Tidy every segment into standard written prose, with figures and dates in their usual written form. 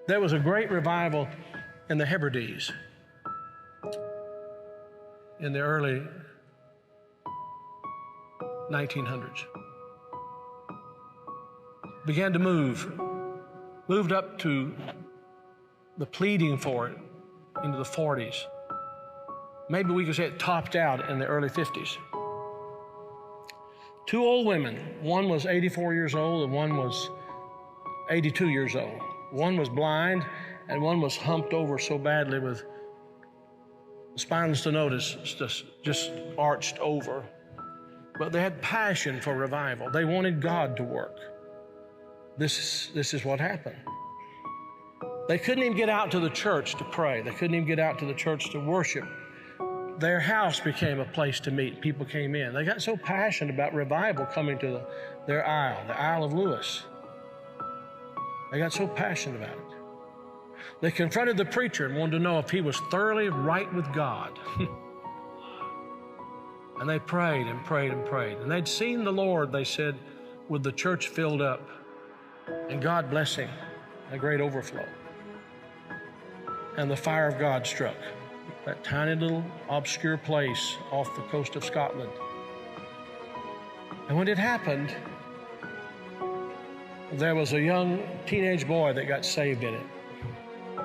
There was a great revival in the Hebrides in the early 1900s. Began to moved up to the pleading for it into the 40s. Maybe we could say it topped out in the early 50s. Two old women, one was 84 years old and one was 82 years old. One was blind and one was humped over so badly with spinal stenosis, just arched over. But they had passion for revival. They wanted God to work. This is what happened. They couldn't even get out to the church to pray. They couldn't even get out to the church to worship. Their house became a place to meet. People came in. They got so passionate about revival coming to their isle, the Isle of Lewis. They got so passionate about it. They confronted the preacher and wanted to know if he was thoroughly right with God. And they prayed and prayed and prayed. And they'd seen the Lord, they said, with the church filled up and God blessing, a great overflow. And the fire of God struck that tiny little obscure place off the coast of Scotland. And when it happened, there was a young teenage boy that got saved in it.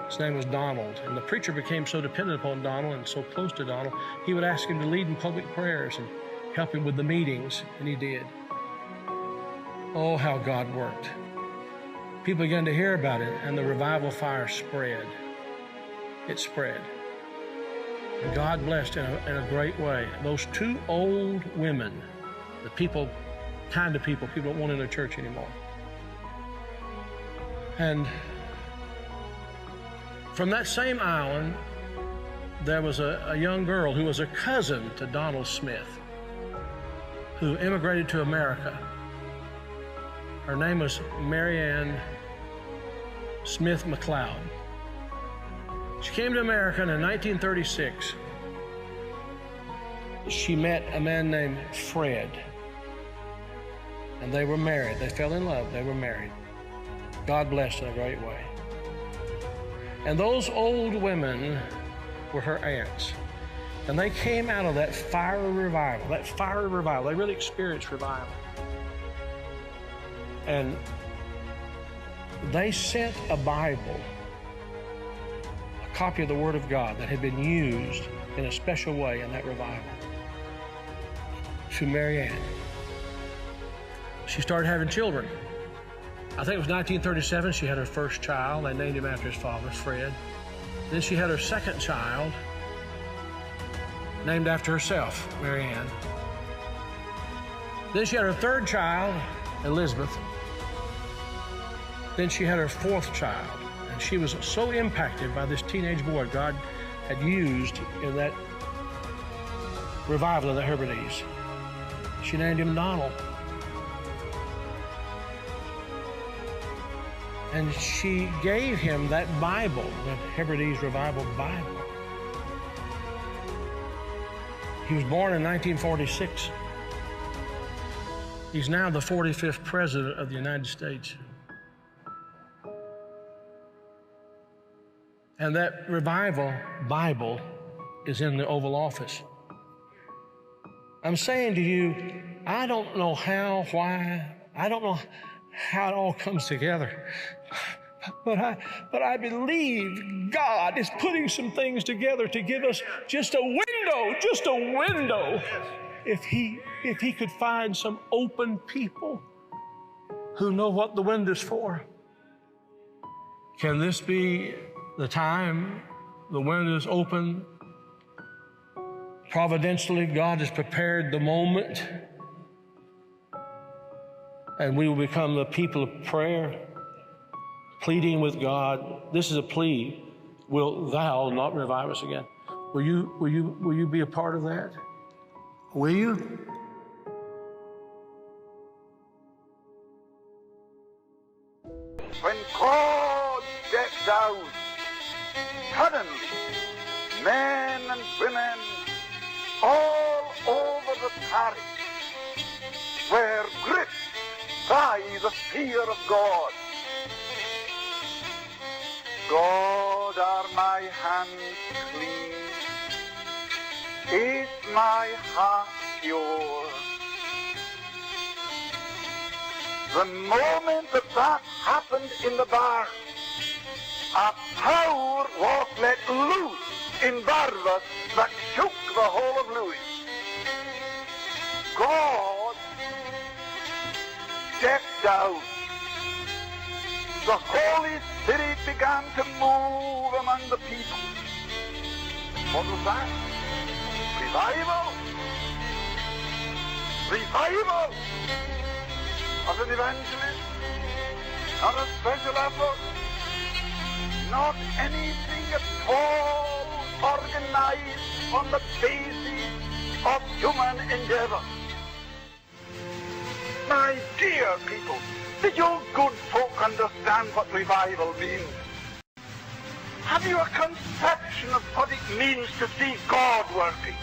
His name was Donald, and the preacher became so dependent upon Donald and so close to Donald, he would ask him to lead in public prayers and help him with the meetings, and he did. Oh, how God worked. People began to hear about it, and the revival fire spread. It spread. And God blessed in a great way. Those two old women, the kind of people don't want in their church anymore. And from that same island, there was a young girl who was a cousin to Donald Smith, who immigrated to America. Her name was Mary Ann Smith McLeod. She came to America in 1936. She met a man named Fred, and they were married. They fell in love. They were married. God blessed in a great way. And those old women were her aunts. And they came out of that fiery revival, They really experienced revival. And they sent a Bible, a copy of the Word of God that had been used in a special way in that revival, to Mary Ann. She started having children. I think it was 1937, she had her first child. They named him after his father, Fred. Then she had her second child, named after herself, Mary Ann. Then she had her third child, Elizabeth. Then she had her fourth child, and she was so impacted by this teenage boy God had used in that revival of the Hebrides. She named him Donald. And she gave him that Bible, the Hebrides Revival Bible. He was born in 1946. He's now the 45th President of the United States. And that revival Bible is in the Oval Office. I'm saying to you, I don't know how, why, I don't know how it all comes together. But I believe God is putting some things together to give us just a window. If he could find some open people who know what the window's for. Can this be the time the window's open? Providentially, God has prepared the moment, and we will become the people of prayer, pleading with God. This is a plea. Will thou not revive us again? Will you be a part of that? Will you? When God steps out, suddenly men and women all over the parish were gripped by the fear of God. God, are my hands clean? Is my heart pure? The moment that happened in the barn, a power was let loose in Barnabas that shook the whole of Louis. God stepped out. The Holy Spirit began to move among the people. What was that? Revival. Revival. Not an evangelist, not a special effort, not anything at all organized on the basis of human endeavor. My dear people, did you good folk understand what revival means? Have you a conception of what it means to see God working?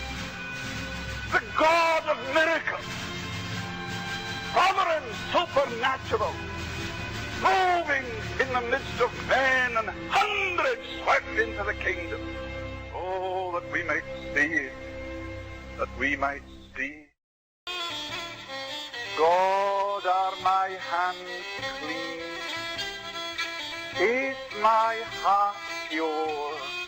The God of miracles, sovereign, supernatural, moving in the midst of men, and hundreds swept into the kingdom. Oh, that we might see it, that we might see. God, are my hands clean? Is my heart pure?